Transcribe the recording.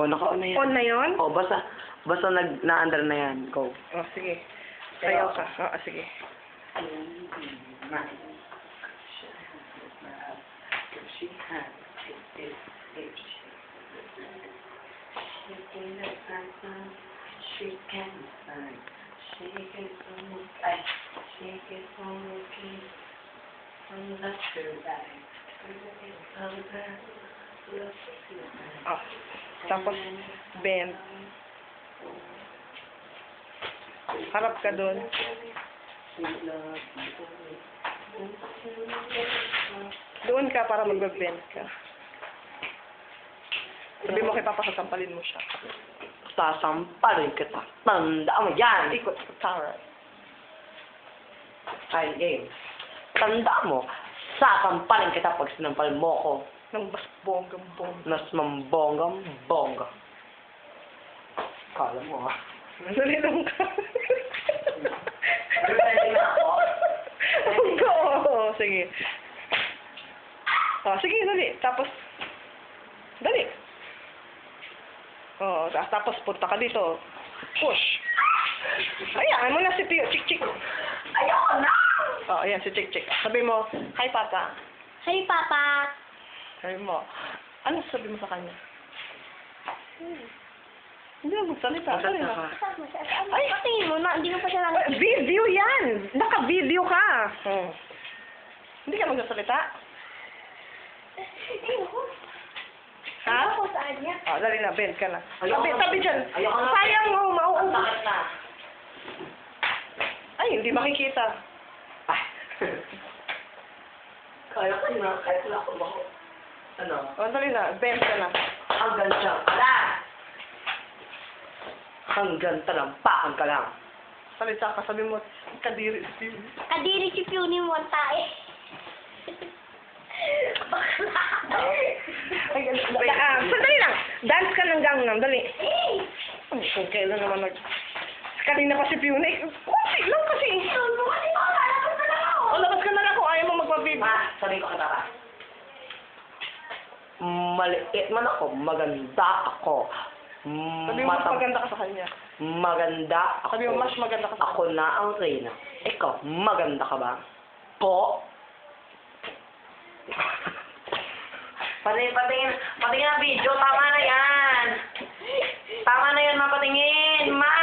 O, naka-on na yan. On na yun? O, basta na-under na yan. Go. Oh, sige. Sayaw ka. Oh, sige. Oh, tapos bend. Harap ka doon. Doon ka para mag-bend ka. Sabi mo kay Papa, sasampalin mo siya. Sasampalin kita. Tandaan mo yan. Ikot sa tower. Ay, game. Tandaan mo, sasampalin kita pag sinampal mo ko. Nang bas bonggang-bongga. Nas mambonggang-bongga. Kala mo, ha? Dali lang ka. Ready na ako? Oo, sige. Oh, sige, dali. Tapos, dali. Oh, tapos punta ka dito. Push. Ayan, mo na si Pio. Chik-chik. Ayoko na! Oh, ayan, si Chik-chik. Sabi mo, hi, Papa. Hi, Papa. Sabi mo, ano sabi mo sa kanya? Hindi na magsalita. Sorry na. Ay, patingin mo na. Hindi mo pa siya lang. Video yan! Naka-video ka! Oh. Hindi ka magsasalita? Ha? Ako saan niya? Oh, dali na, bend ka na. Ayoko na. Tabi dyan. Ayoko na. Sayang mo, Ang mauubos. sakit na. Ay, hindi makikita. Ay. Kaya ko na, kahit wala ko bako. Ano? Oh, dali na, bend ka na. Hanggang dyan ka lang. Hanggang talampakan ka lang. Salita ka, sabi mo, kadiri, Steve. Kadiri si Puny mo ang tae. Ay, sandali lang. Dance ka ng Gangnam, dali. Ay, kung kailan naman kanina pa si Pune. Kunti lang kasi. O, labas ka na lang kung ayaw mo magpabib. Ma, sabi ko kita ka. Maliit man ako, maganda ako. Sabi mo, mas maganda ka sa kanya. Maganda ako. Sabi mo, mas maganda ka sa kanya. Ako na ang reyna. Ikaw, maganda ka ba? Po? Patingin ang video. Tama na yan. Tama na yan, mapatingin. Ma!